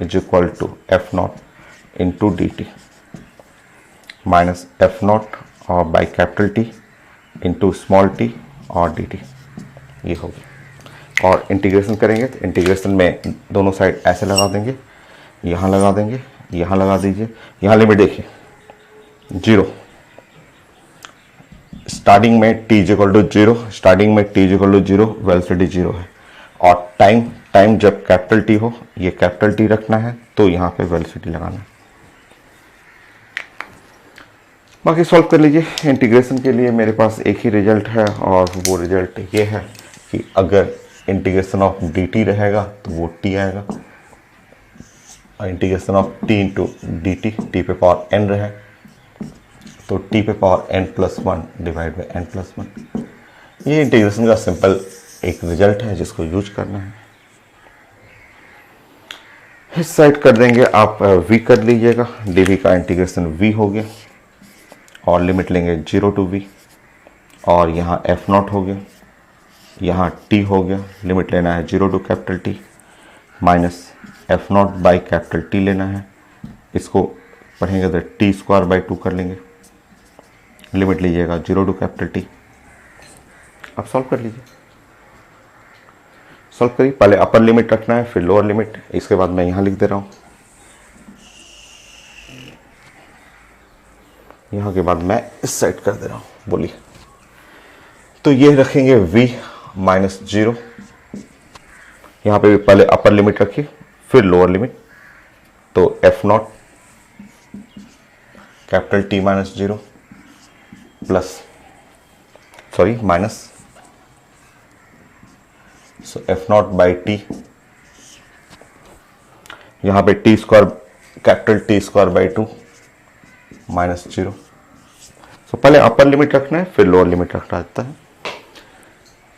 is equal to F not into D T minus F not और by capital T into small T और डी टी। ये हो गया, और इंटीग्रेशन करेंगे तो इंटीग्रेशन में दोनों साइड ऐसे लगा देंगे, यहाँ लगा देंगे, यहाँ लगा दीजिए। यहाँ लिमिट देखिए 0, स्टार्टिंग में t is equal to 0, starting में t is equal to 0, velocity 0 है, और टाइम जब कैपिटल टी हो, ये कैपिटल टी रखना है तो यहाँ पे वेलोसिटी लगाना है। बाकी सॉल्व कर लीजिए। इंटीग्रेशन के लिए मेरे पास एक ही रिजल्ट है, और वो रिजल्ट ये है कि अगर इंटीग्रेशन ऑफ dt रहेगा तो वो t आएगा, और integration of t into D T पे पावर n रहे तो t पे power n+1 divide by n+1। ये इंटीग्रेशन का सिंपल एक रिजल्ट है जिसको यूज करना है। इस साइड कर देंगे आप v कर लीजिएगा, dv का इंटीग्रेशन v हो गया, और लिमिट लेंगे 0 टू v, और यहाँ एफ नॉट हो गया, यहाँ t हो गया, लिमिट लेना है 0 to capital T minus F naught by capital T लेना है। इसको पढ़ेंगे तो टी स्क्वायर बाई 2 कर लेंगे, लिमिट लीजिएगा 0 टू कैपिटल टी। अब सॉल्व कर लीजिए, सॉल्व करिए। पहले अपर लिमिट रखना है फिर लोअर लिमिट, इसके बाद मैं यहाँ लिख दे रहा हूँ, यहाँ के बाद मैं इस साइड कर दे रहा हूँ। बोलिए, तो ये रखेंगे v माइनस 0, यहाँ पे भी पहले अपर लिमिट रखिए फिर लोअर लिमिट, तो F not capital T minus 0 plus sorry minus, so F naught by T, यहाँ पे T square capital T square by 2 minus 0। सो पहले अपर लिमिट रखना है फिर लोअर लिमिट रखना रहता है।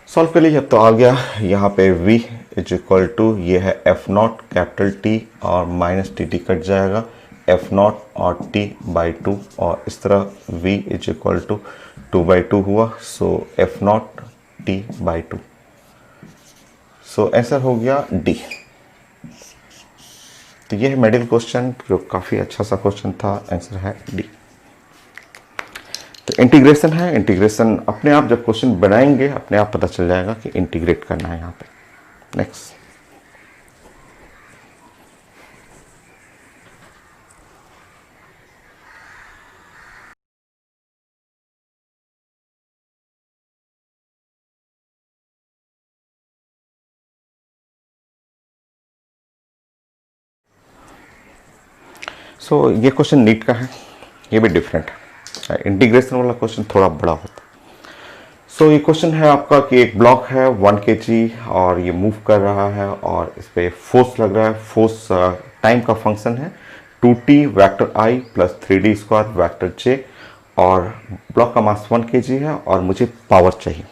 सॉल्व कर लीजिए। अब तो आ गया यहाँ पे v इज इक्वल टू, ये है एफ नॉट कैपिटल टी और माइनस टी टी कट जाएगा, एफ नॉट और t बाई 2, और इस तरह v इज इक्वल टू 2/2 हुआ, so F not t by 2। So answer हो गया d। तो ये है मेडल क्वेश्चन जो काफ़ी अच्छा सा क्वेश्चन था, आंसर है d। तो इंटीग्रेशन है, इंटीग्रेशन अपने आप जब क्वेश्चन बनाएंगे अपने आप पता चल जाएगा कि इंटीग्रेट करना है यहाँ पे। नेक्स्ट, सो ये क्वेश्चन नीट का है, ये भी डिफरेंट है। इंटीग्रेशन वाला क्वेश्चन थोड़ा बड़ा होता है। सो ये क्वेश्चन है आपका कि एक ब्लॉक है 1 kg और ये मूव कर रहा है और इस पर फोर्स लग रहा है। फोर्स टाइम का फंक्शन है 2t vector i plus 3d square vector j, और ब्लॉक का मास 1 kg है और मुझे पावर चाहिए।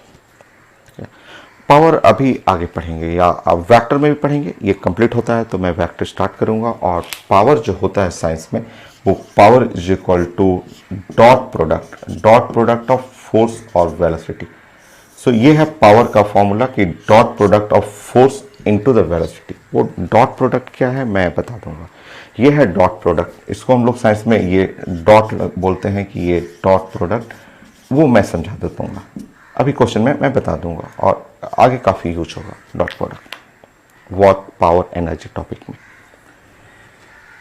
पावर अभी आगे पढ़ेंगे या अब वेक्टर में भी पढ़ेंगे, ये कंप्लीट होता है तो मैं वेक्टर स्टार्ट करूंगा। और पावर जो होता है साइंस में, वो power is equal to dot product of force और वेलोसिटी। सो ये है पावर का फॉर्मूला कि dot product of force into the velocity. वो डॉट प्रोडक्ट क्या है मैं बता दूंगा। ये है डॉट प्रोडक्ट, इसको हम लोग साइंस में ये डॉट बोलते हैं कि ये डॉट प्रोडक्ट, वो मैं समझा देता हूँ अभी क्वेश्चन में मैं बता दूंगा और आगे काफ़ी यूज होगा dot product work power energy topic में।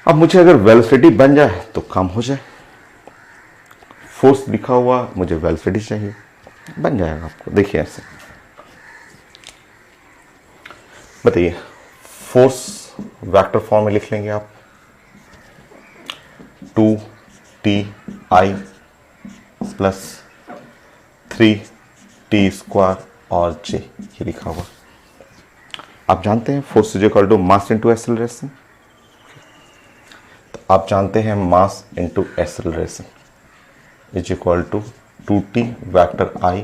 अब मुझे अगर वेलोसिटी बन जाए तो काम हो जाए। फोर्स लिखा हुआ, मुझे वेलोसिटी चाहिए, बन जाएगा आपको। देखिए ऐसे बताइए, फोर्स वेक्टर फॉर्म में लिख लेंगे आप 2ti प्लस 3t स्क्वायर और j, ये लिखा हुआ। आप जानते हैं force is equal to mass into acceleration, तो आप जानते हैं mass into acceleration is equal to 2t vector i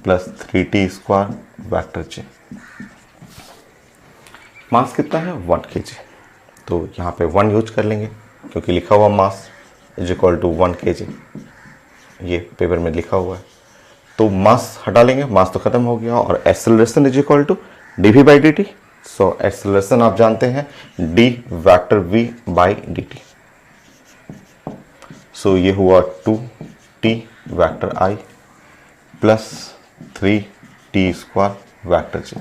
plus 3t square vector j। Mass कितना है 1 kg, तो यहाँ पे 1 यूज कर लेंगे क्योंकि लिखा हुआ mass is equal to 1 kg, ये पेपर में लिखा हुआ है। तो मास हटा लेंगे, मास तो खत्म हो गया। और acceleration is equal to dv by dt। So acceleration आप जानते हैं d vector v by dt। So ये हुआ 2t vector i plus 3t square vector j।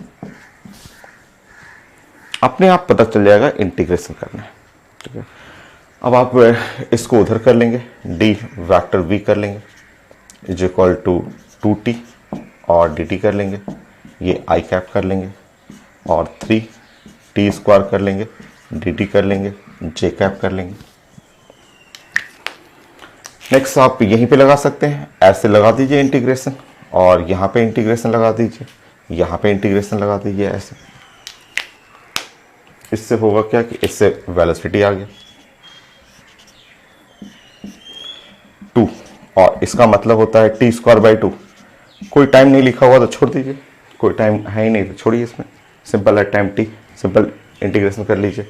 अपने आप पता चल जाएगा, इंटीग्रेशन करना है, ठीक है। अब आप इसको उधर कर लेंगे, d वेक्टर v कर लेंगे इज इक्वल टू 2t और dt कर लेंगे, ये i कैप कर लेंगे और 3t स्क्वायर कर लेंगे, dt कर लेंगे, j कैप कर लेंगे। नेक्स्ट आप यहीं पे लगा सकते हैं, ऐसे लगा दीजिए इंटीग्रेशन और यहाँ पे इंटीग्रेशन लगा दीजिए, यहाँ पे इंटीग्रेशन लगा दीजिए ऐसे। इससे होगा क्या कि इससे वेलोसिटी आ गया 2 और इसका मतलब होता है t स्क्वायर बाई 2। कोई टाइम नहीं लिखा हुआ तो छोड़ दीजिए, कोई टाइम है ही नहीं तो छोड़िए, इसमें सिंपल है टाइम t, सिंपल इंटीग्रेशन कर लीजिए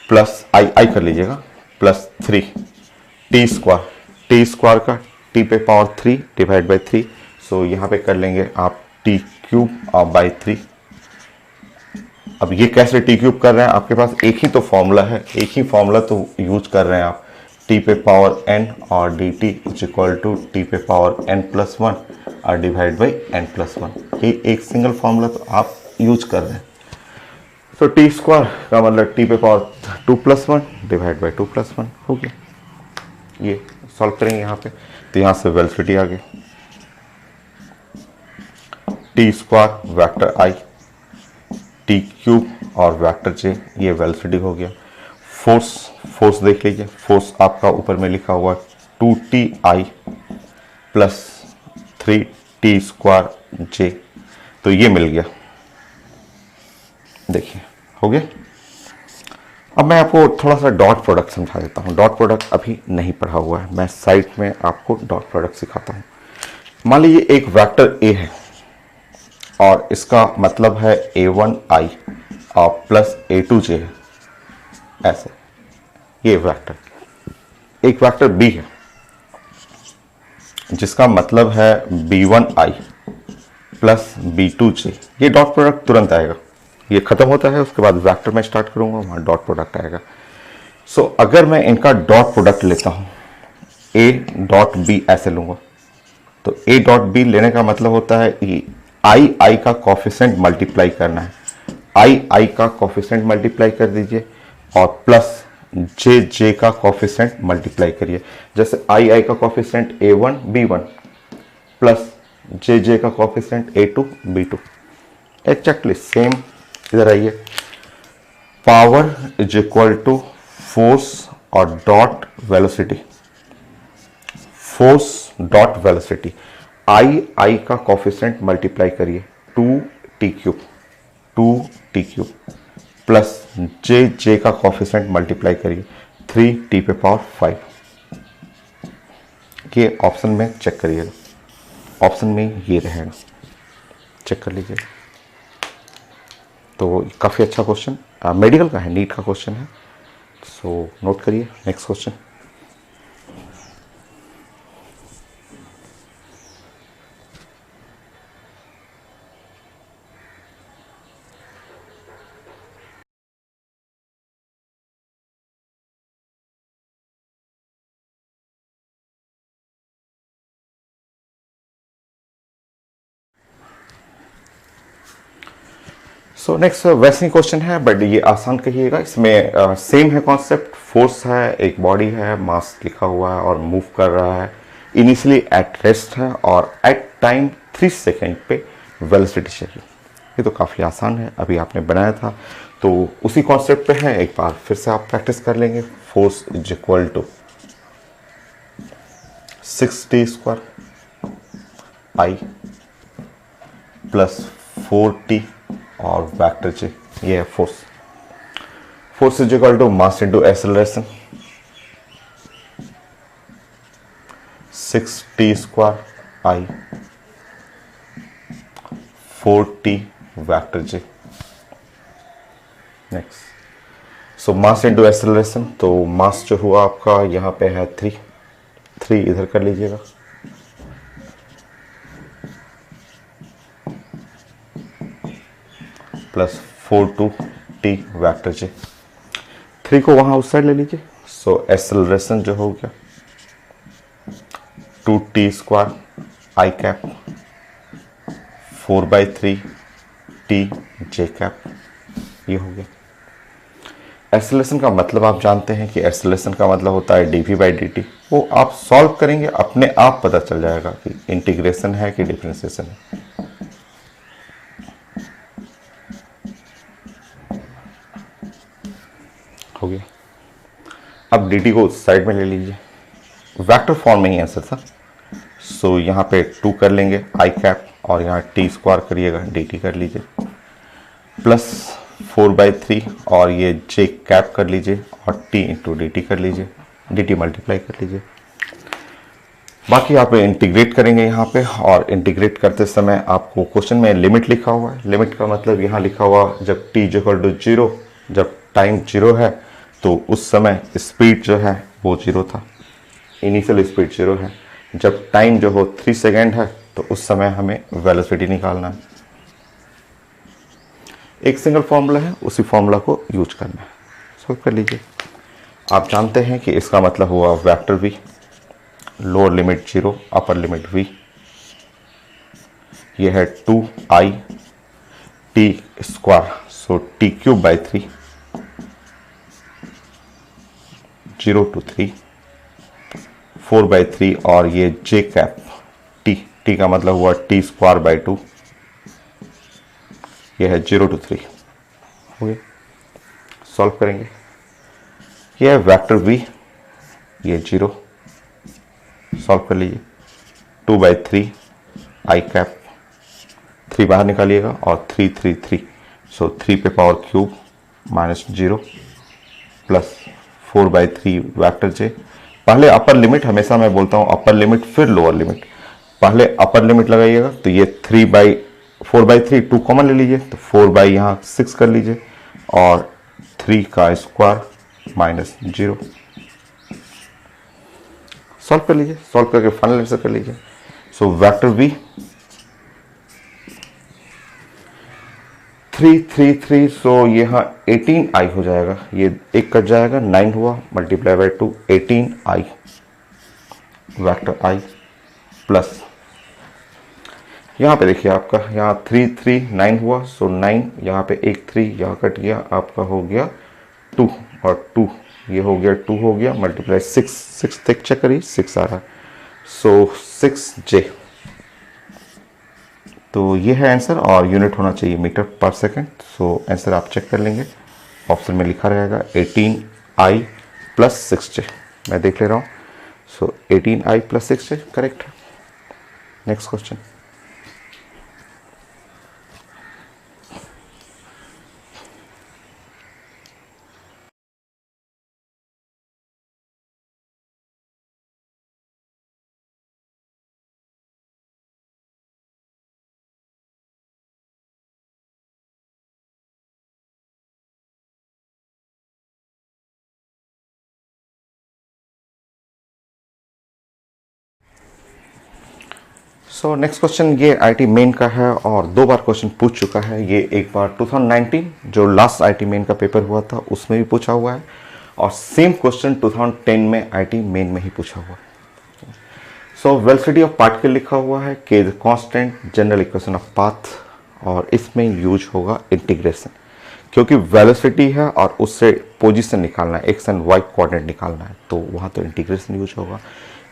प्लस आई कर लीजिएगा प्लस 3t स्क्वायर का t पे पावर 3 डिवाइड बाई 3। सो यहाँ पे कर लेंगे आप t क्यूब बाई 3। अब ये कैसे t क्यूब कर रहे हैं, आपके पास एक ही तो फॉर्मूला है, एक ही फॉर्मूला तो यूज कर रहे हैं आप, t पे पावर n और dt is equal to t पे पावर n प्लस 1 और डिवाइड बाई n प्लस 1। ये एक सिंगल फॉर्मूला तो आप यूज कर रहे हैं। तो t स्क्वायर का मतलब t पे power 2 plus 1 divide by 2 plus 1 हो गया। ये सॉल्व करेंगे यहाँ पे, तो यहाँ से वेलोसिटी आ गई t square vector i t cube और वेक्टर j, ये वेलोसिटी हो गया। फोर्स देख लीजिए, फोर्स आपका ऊपर में लिखा हुआ 2ti plus 3t square j, तो ये मिल गया। देखिए हो गया। अब मैं आपको थोड़ा सा डॉट प्रोडक्ट समझा देता हूँ। डॉट प्रोडक्ट अभी नहीं पढ़ा हुआ है, मैं साइड में आपको डॉट प्रोडक्ट सिखाता हूँ। मान लीजिए एक वेक्टर a है और इसका मतलब है a1i और प्लस a2j है, ऐसे। ये वेक्टर, एक वेक्टर b है जिसका मतलब है b1i प्लस b2j। ये डॉट प्रोडक्ट तुरंत आएगा, ये खत्म होता है, उसके बाद वेक्टर में स्टार्ट करूंगा, वहां डॉट प्रोडक्ट आएगा। सो अगर मैं इनका डॉट प्रोडक्ट लेता हूं, a डॉट b ऐसे लूंगा, तो a डॉट b लेने का मतलब होता है कि i का कोफिशिएंट मल्टीप्लाई करना है, i का कोफिशिएंट मल्टीप्लाई कर दीजिए और प्लस j का कोफिशिएंट मल्टीप्लाई करिए। जैसे i का coefficient a1 b1 plus j का coefficient a2 b2। Exactly same इधर आइए, power is equal to force और dot velocity, force dot velocity, I का कॉफिशेंट मल्टीप्लाई करिए 2t³ प्लस जे का कॉफिशेंट मल्टीप्लाई करिए 3t⁵। ये ऑप्शन में चेक करिएगा, ऑप्शन में ये रहेगा, चेक कर लीजिए। तो काफ़ी अच्छा क्वेश्चन मेडिकल का है, नीट का क्वेश्चन है, सो नोट करिए। नेक्स्ट क्वेश्चन, सो नेक्स्ट वैसे ही क्वेश्चन है बट ये आसान कहिएगा। इसमें सेम है कॉन्सेप्ट, फोर्स है, एक बॉडी है, मास लिखा हुआ है और मूव कर रहा है, इनिशियली एट रेस्ट है और एट टाइम 3 सेकेंड पे वेलोसिटी चाहिए। ये तो काफ़ी आसान है, अभी आपने बनाया था तो उसी कॉन्सेप्ट पे है, एक बार फिर से आप प्रैक्टिस कर लेंगे। Force is equal to 6t² I plus 4t और वेक्टर जे, ये है force. Force is equal to mass into acceleration 6t² I 4t vector J. Next, so mass into acceleration, तो मास जो हुआ आपका यहाँ पे है 3 इधर कर लीजिएगा, प्लस 4t वेक्टर जे। 3 को वहां उस साइड ले लीजिए, सो एक्सेलरेशन जो हो गया 2t² I cap 4/3t j cap, ये हो गया। एक्सेलरेशन का मतलब आप जानते हैं कि एक्सेलरेशन का मतलब होता है dv/dt। वो आप सॉल्व करेंगे अपने आप पता चल जाएगा कि इंटीग्रेशन है कि डिफरेंशिएशन है। हो गया। अब dt को साइड में ले लीजिए, वेक्टर फॉर्म में ही आंसर था, सो यहाँ पे 2 कर लेंगे I कैप और यहाँ t² करिएगा, dt कर लीजिए, प्लस 4/3 और ये j कैप कर लीजिए और t इंटू dt कर लीजिए, dt मल्टीप्लाई कर लीजिए। बाकी आप इंटीग्रेट करेंगे यहाँ पे, और इंटीग्रेट करते समय आपको क्वेश्चन में लिमिट लिखा हुआ है। लिमिट का मतलब यहाँ लिखा हुआ जब t इक्वल टू 0, जब टाइम 0 है तो उस समय स्पीड जो है वो 0 था, इनिशियल स्पीड 0 है। जब टाइम जो हो 3 सेकेंड है तो उस समय हमें वेलोसिटी निकालना है। एक सिंगल फॉर्मूला है, उसी फॉर्मूला को यूज करना है, सॉल्व कर लीजिए। आप जानते हैं कि इसका मतलब हुआ vector v, lower limit 0, upper limit v, यह है 2i t², so t³/3 0 to 3 4/3 और ये j कैप t का मतलब हुआ t²/2, यह है 0 to 3। हो गया, सॉल्व करेंगे। यह है वेक्टर v, ये 0, सॉल्व कर लीजिए। 2/3 I कैप, 3 बाहर निकालिएगा और 3 सो 3 पे power cube minus 0 plus 4/3 vector j. पहले अपर लिमिट, हमेशा मैं बोलता हूं अपर लिमिट फिर लोअर लिमिट, पहले अपर लिमिट लगाइएगा। तो ये 4/3 2 कॉमन ले लीजिए, तो 4 यहाँ 6 कर लीजिए और 3 का स्क्वायर माइनस 0, सॉल्व कर लीजिए। सॉल्व करके फाइनल आंसर कर लीजिए। सो वेक्टर v 3 सो यहाँ 18i हो जाएगा, ये एक कट जाएगा, 9 हुआ, multiply by 2 18i vector i plus यहाँ पे देखिए आपका यहाँ 9 हुआ, सो 9 यहाँ पे एक 3 यहाँ कट गया, आपका हो गया 2 और 2 ये हो गया 2 हो गया, मल्टीप्लाई 6 तक चेक करिए 6 आ रहा है, सो 6j। तो ये है आंसर और यूनिट होना चाहिए मीटर पर सेकंड। सो आंसर आप चेक कर लेंगे, ऑप्शन में लिखा रहेगा 18i प्लस 6j, मैं देख ले रहा हूँ। सो 18i प्लस 6j करेक्ट है। Next question. So next question ये आईटी मेन का है और 2 बार क्वेश्चन पूछ चुका है। ये एक बार 2019 जो लास्ट आईटी मेन का पेपर हुआ था उसमें भी पूछा हुआ है, और सेम क्वेश्चन 2010 में आईटी मेन में ही पूछा हुआ है। सो वेलोसिटी ऑफ पार्टिकल लिखा हुआ है, के is constant, general equation of path, और इसमें यूज होगा इंटीग्रेशन, क्योंकि वेलोसिटी है और उससे पोजीशन निकालना है, एक्स एंड वाई कोऑर्डिनेट निकालना है, तो वहाँ तो इंटीग्रेशन यूज होगा।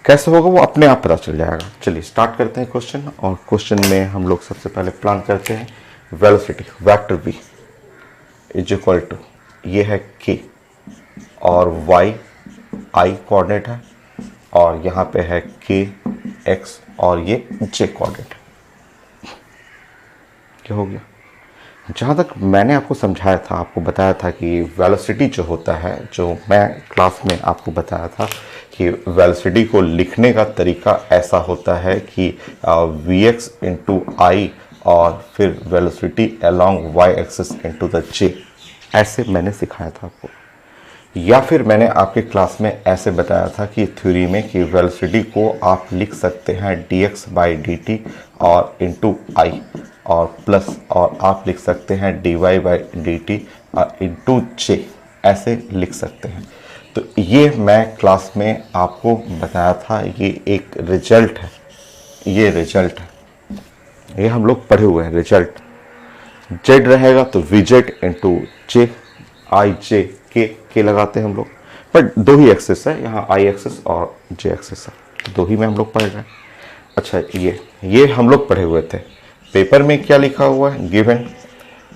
कैसे होगा वो अपने आप पता चल जाएगा। चलिए स्टार्ट करते हैं क्वेश्चन, और क्वेश्चन में हम लोग सबसे पहले प्लान करते हैं velocity vector v is equal to, ये है k और y i कोऑर्डिनेट है, और यहाँ पे है k x और ये j कोऑर्डिनेट है। क्या हो गया? जहाँ तक मैंने आपको समझाया था, आपको बताया था कि वेलोसिटी जो होता है, जो मैं क्लास में आपको बताया था कि वेलोसिटी को लिखने का तरीका ऐसा होता है कि vx इंटू आई और फिर velocity along y axis into the j, ऐसे मैंने सिखाया था आपको। या फिर मैंने आपके क्लास में ऐसे बताया था कि थ्योरी में कि वेलोसिटी को आप लिख सकते हैं dx बाई dt और इंटू आई, और प्लस और आप लिख सकते हैं dy बाई dt और इंटू j, ऐसे लिख सकते हैं। तो ये मैं क्लास में आपको बताया था, ये एक रिजल्ट है, ये रिजल्ट है, ये हम लोग पढ़े हुए हैं रिजल्ट। z रहेगा तो vz इंटू j, आई जे के लगाते हैं हम लोग, बट 2 ही एक्सेस है यहाँ, आई एक्सेस और j एक्सेस है, तो 2 ही में हम लोग पढ़ रहे हैं। अच्छा ये हम लोग पढ़े हुए थे। पेपर में क्या लिखा हुआ है गिवन,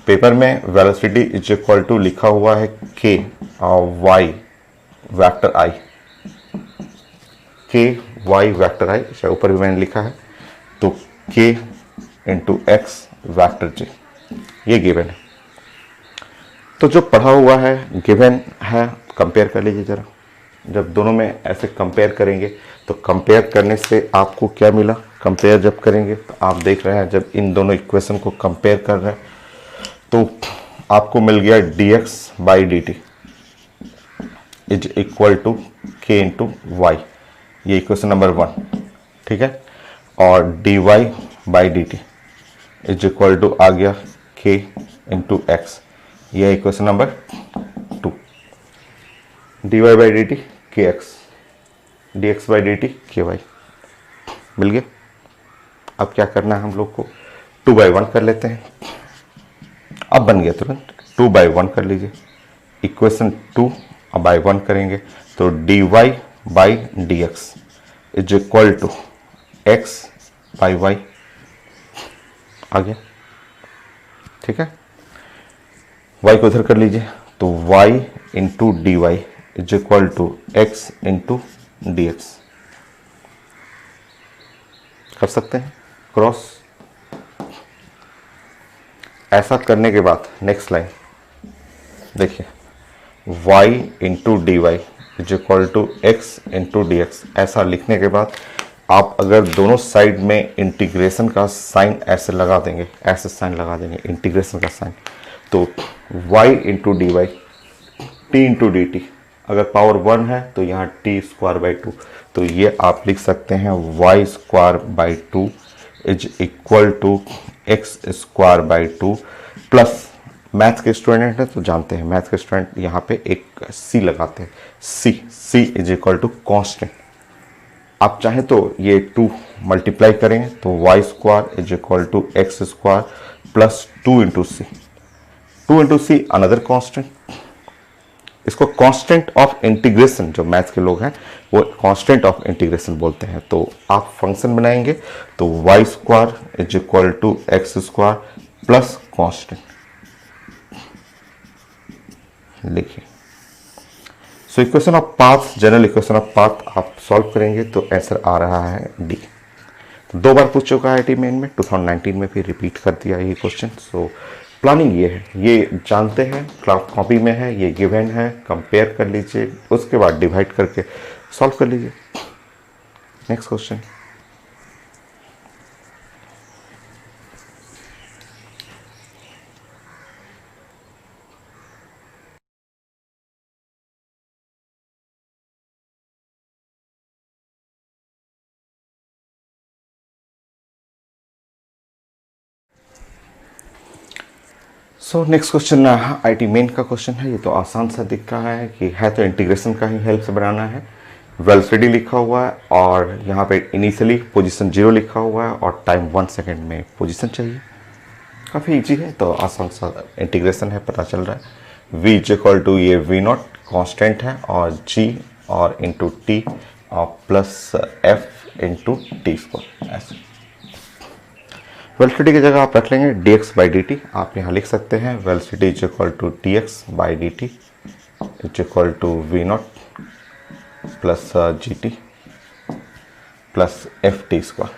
पेपर में वेलोसिटी इज इक्वल टू लिखा हुआ है k और y vector i, k y vector i, चाहे ऊपर भी मैंने लिखा है, तो k into x vector j, ये गिवन है। तो जो पढ़ा हुआ है गिवन है, कंपेयर कर लीजिए जरा। जब दोनों में ऐसे कंपेयर करेंगे तो कंपेयर करने से आपको क्या मिला, कंपेयर जब करेंगे तो आप देख रहे हैं जब इन दोनों इक्वेशन को कंपेयर कर रहे हैं तो आपको मिल गया dx by dt is equal to k into y, ये इक्वेशन नंबर 1, ठीक है। और dy by dt is equal to आ गया k इंटू एक्स, ये equation number 2। dy by dt kx, dx by dt ky, मिल गया। अब क्या करना है हम लोग को, 2/1 कर लेते हैं। अब बन गया तुरंत, 2/1 कर लीजिए, इक्वेशन 2 अब बाई 1 करेंगे तो dy by dx is equal to x by y, आ गया, ठीक है। y को इधर कर लीजिए तो y into D Y is equal to X into D X, कर सकते हैं क्रॉस। ऐसा करने के बाद नेक्स्ट लाइन देखिए, y into D Y is equal to X into D X, ऐसा लिखने के बाद आप अगर दोनों साइड में इंटीग्रेशन का साइन ऐसे लगा देंगे, ऐसे साइन लगा देंगे इंटीग्रेशन का साइन, तो y into D Y T into D T, अगर पावर 1 है तो यहाँ टी स्क्वायर बाई 2, तो ये आप लिख सकते हैं y square by 2 is equal to x square by 2 plus, math के स्टूडेंट हैं तो जानते हैं, मैथ के स्टूडेंट यहाँ पे एक c लगाते हैं, c is equal to constant. आप चाहें तो ये 2 मल्टीप्लाई करेंगे तो y square is equal to x square plus 2 into C, 2 into C another constant. इसको कांस्टेंट ऑफ इंटीग्रेशन, जो मैथ्स के लोग हैं वो कांस्टेंट ऑफ इंटीग्रेशन बोलते हैं। तो आप फंक्शन बनाएंगे तो y square is equal to x square plus constant लिखिए। So so equation of path, general equation of path आप सॉल्व करेंगे तो आंसर आ रहा है डी। तो 2 बार पूछ चुका है टी मेन में, 2019 में भी रिपीट कर दिया ये क्वेश्चन। सो प्लानिंग ये है, ये जानते हैं, क्लास कॉपी में है, ये गिवन है, कंपेयर कर लीजिए, उसके बाद डिवाइड करके सॉल्व कर लीजिए। Next question. So next question IT main का क्वेश्चन है। ये तो आसान सा दिख रहा है कि है तो इंटीग्रेशन का ही हेल्प से बनाना है। वेलोसिटी लिखा हुआ है और यहाँ पे इनिशियली पोजीशन 0 लिखा हुआ है और टाइम 1 सेकेंड में पोजीशन चाहिए। काफ़ी इजी है, तो आसान सा इंटीग्रेशन है, पता चल रहा है। v इज इक्वल टू ये v नॉट कॉन्स्टेंट है और g और इंटू टी और plus f into T square ऐसे। वेलोसिटी की जगह आप रख लेंगे dx बाई डी टी। आप यहाँ लिख सकते हैं velocity is equal to dx by D T is equal to we not plus G T plus F T square.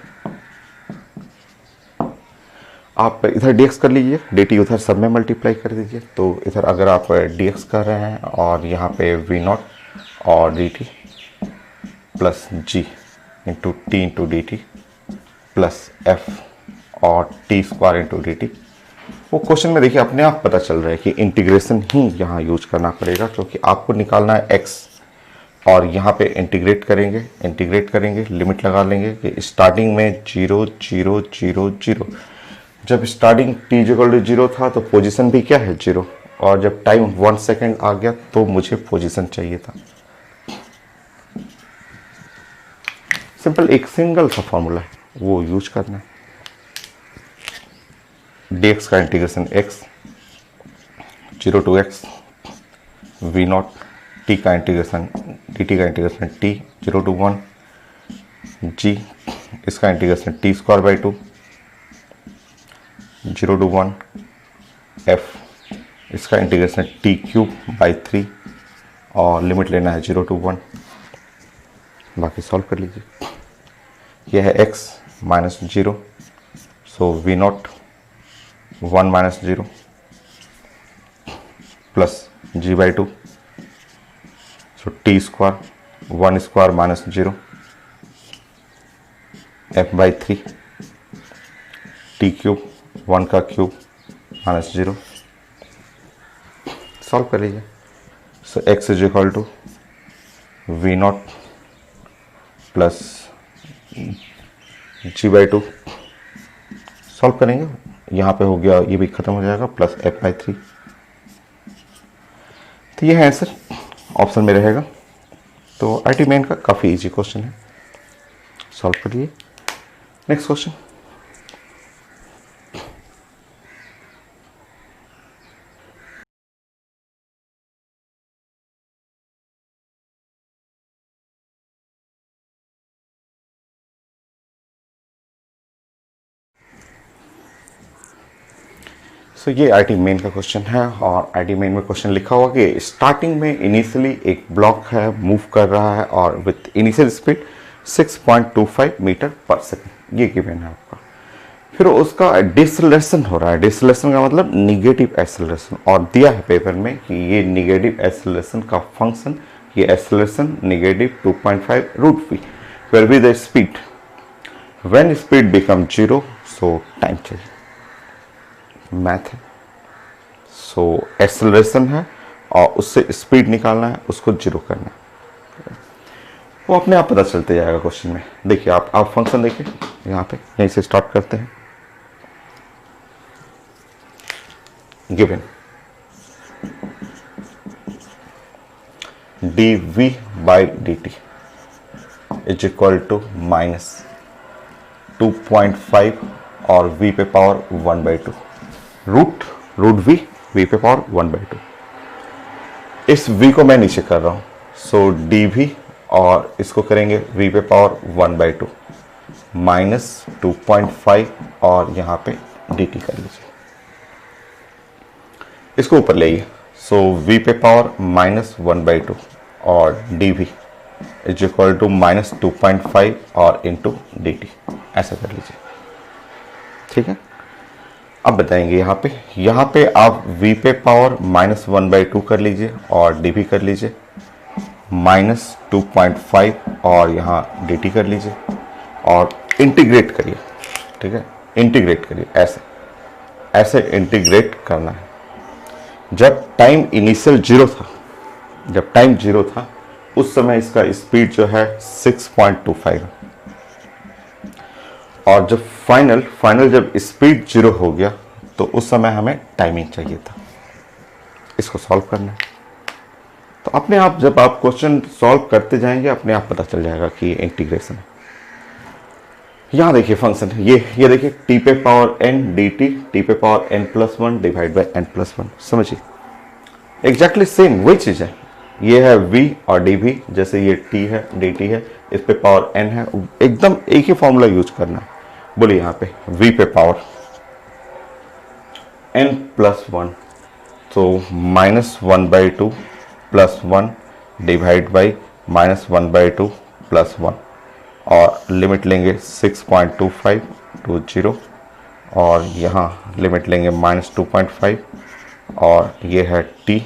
आप इधर dx कर लीजिए, dt उधर सब में मल्टीप्लाई कर दीजिए। तो इधर अगर आप dx कर रहे हैं और यहाँ पे वी नॉट और dt plus g into T into D T plus f और T square into D T, वो क्वेश्चन में देखिए अपने आप पता चल रहा है कि इंटीग्रेशन ही यहाँ यूज करना पड़ेगा, क्योंकि आपको निकालना है x और यहाँ पे इंटीग्रेट करेंगे, लिमिट लगा लेंगे कि स्टार्टिंग में 0 0 0 0। जब स्टार्टिंग t इक्वल टू 0 था तो पोजीशन भी क्या है 0, और जब टाइम 1 सेकेंड आ गया तो मुझे पोजीशन चाहिए था। सिंपल एक सिंगल सा फॉर्मूला है, वो यूज करना है। dx का integration x 0 to x, v naught t का इंटीग्रेशन dt का इंटीग्रेशन t 0 टू 1, g इसका integration t square by 2 0 to 1, f इसका इंटीग्रेशन t क्यूब बाई 3 और लिमिट लेना है 0 टू 1। बाकी सॉल्व कर लीजिए। यह है x minus 0, so v not 1 minus 0 plus g by 2, so t square 1 square minus 0 f by 3 t cube 1 का क्यूब माइनस 0। सॉल्व कर लीजिए। So x is equal to we not plus g by 2। Solve करेंगे, यहाँ पे हो गया, ये भी खत्म हो जाएगा, प्लस एफ बाई 3। तो ये है आंसर, ऑप्शन में रहेगा। तो आईटी मेन का काफ़ी इजी क्वेश्चन है, सॉल्व करिए। Next question. सो ये आईटी मेन का क्वेश्चन है और आईटी मेन में क्वेश्चन लिखा हुआ कि स्टार्टिंग में इनिशियली एक ब्लॉक है, मूव कर रहा है और विथ इनिशियल स्पीड 6.25 मीटर पर सेकंड, ये गिवन है आपका। फिर उसका डिसलेशन हो रहा है, डिसलेशन का मतलब निगेटिव एक्सेलरेशन, और दिया है पेपर में कि ये निगेटिव एक्सेलरेशन का फंक्शन, ये acceleration negative 2.5 root V, where V the speed when speed become 0, so time चाहिए। मैथ है, सो एक्सेलरेशन है और उससे स्पीड निकालना है, उसको 0 करना है, वो अपने आप पता चलते जाएगा क्वेश्चन में। देखिए आप फंक्शन देखिए, यहाँ पे यहीं से स्टार्ट करते हैं। Given D V by D T is equal to minus 2.5 और v पे पावर 1/2 रूट वी पे पावर 1/2। इस v को मैं नीचे कर रहा हूं, सो डी वी और इसको करेंगे v पे पावर 1/2 माइनस 2.5 और यहां पे dt कर लीजिए, इसको ऊपर ले आइए। सो v पे पावर माइनस 1/2 और D V is equal to -2.5 और इंटू डी टी, ऐसा कर लीजिए। ठीक है, अब बताएंगे यहाँ पे आप v पे पावर -1/2 कर लीजिए और डी वी कर लीजिए, -2.5 और यहाँ डी टी कर लीजिए और इंटीग्रेट करिए। ठीक है, इंटीग्रेट करिए, ऐसे इंटीग्रेट करना है। जब टाइम इनिशियल जीरो था उस समय इसका स्पीड जो है 6.25 है, और जब फाइनल जब स्पीड 0 हो गया तो उस समय हमें टाइमिंग चाहिए था। इसको सॉल्व करना है। तो अपने आप जब आप क्वेश्चन सॉल्व करते जाएंगे अपने आप पता चल जाएगा कि इंटीग्रेशन है। यहाँ देखिए फंक्शन है, ये देखिए टी पे पावर n dt टी पे power n+1 divide by n+1। समझिए एग्जैक्टली सेम वही चीज़ है। ये है v और dv, जैसे ये t है dt है, इस पे पावर n है, एकदम एक ही फॉर्मूला यूज करना है। बोलिए यहाँ पे v पे पावर n+1, तो -1/2 +1 डिवाइड बाई -1/2 +1, और लिमिट लेंगे 6.25 टू 0, और यहाँ लिमिट लेंगे -2.5, और ये है t,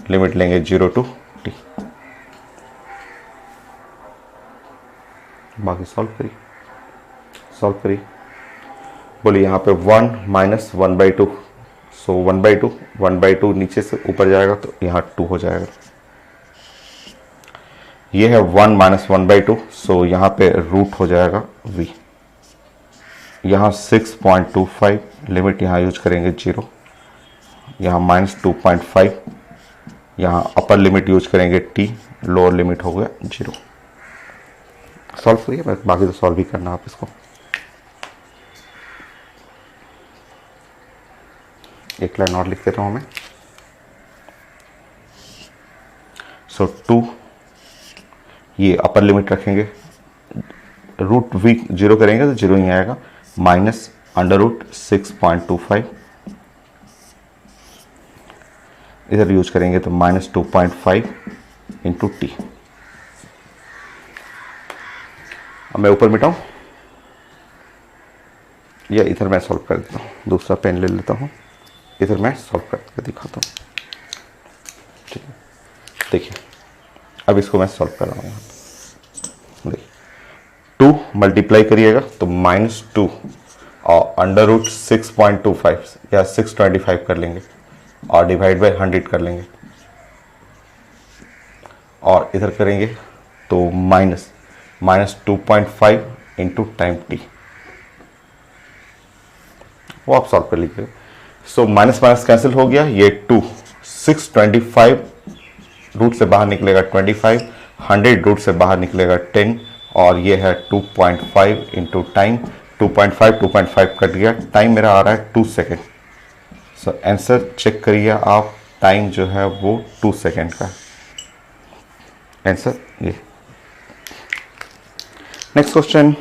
लिमिट लेंगे 0 टू t। बाकी सॉल्व करिए। बोलिए यहाँ पे 1 -1/2, सो 1/2 नीचे से ऊपर जाएगा तो यहाँ 2 हो जाएगा। ये है 1 -1/2, सो यहाँ पे रूट हो जाएगा v। यहाँ 6.25, लिमिट यहाँ यूज करेंगे 0, यहाँ -2.5, यहाँ अपर लिमिट यूज करेंगे t, लोअर लिमिट हो गया 0। सॉल्व करिए, बाकी तो सॉल्व ही करना आप इसको। एक लाइन और लिख देता हूँ मैं। सो 2, ये अपर लिमिट रखेंगे, रूट v 0 करेंगे तो 0 ही आएगा, -√6.25, इधर यूज करेंगे तो -2.5 इंटू टी। अब मैं ऊपर मिटाऊं या इधर मैं सॉल्व कर देता हूँ, दूसरा पेन ले लेता हूँ, इधर मैं सॉल्व करके दिखाता हूँ। ठीक है, देखिए अब इसको मैं सॉल्व कर रहा हूँ। देखिए 2 मल्टीप्लाई करिएगा तो -2 और √6.25 या 625 कर लेंगे और डिवाइड बाई 100 कर लेंगे, और इधर करेंगे तो -2.5 इंटू टाइम टी, वो आप सॉल्व कर लीजिएगा। सो माइनस कैंसिल हो गया, ये 2 625 रूट से बाहर निकलेगा 25, 100 रूट से बाहर निकलेगा 10, और ये है 2.5 इंटू टाइम, 2.5 कट गया, टाइम मेरा आ रहा है 2 सेकेंड। सो आंसर चेक करिए आप, टाइम जो है वो 2 सेकेंड का आंसर ये। Next question.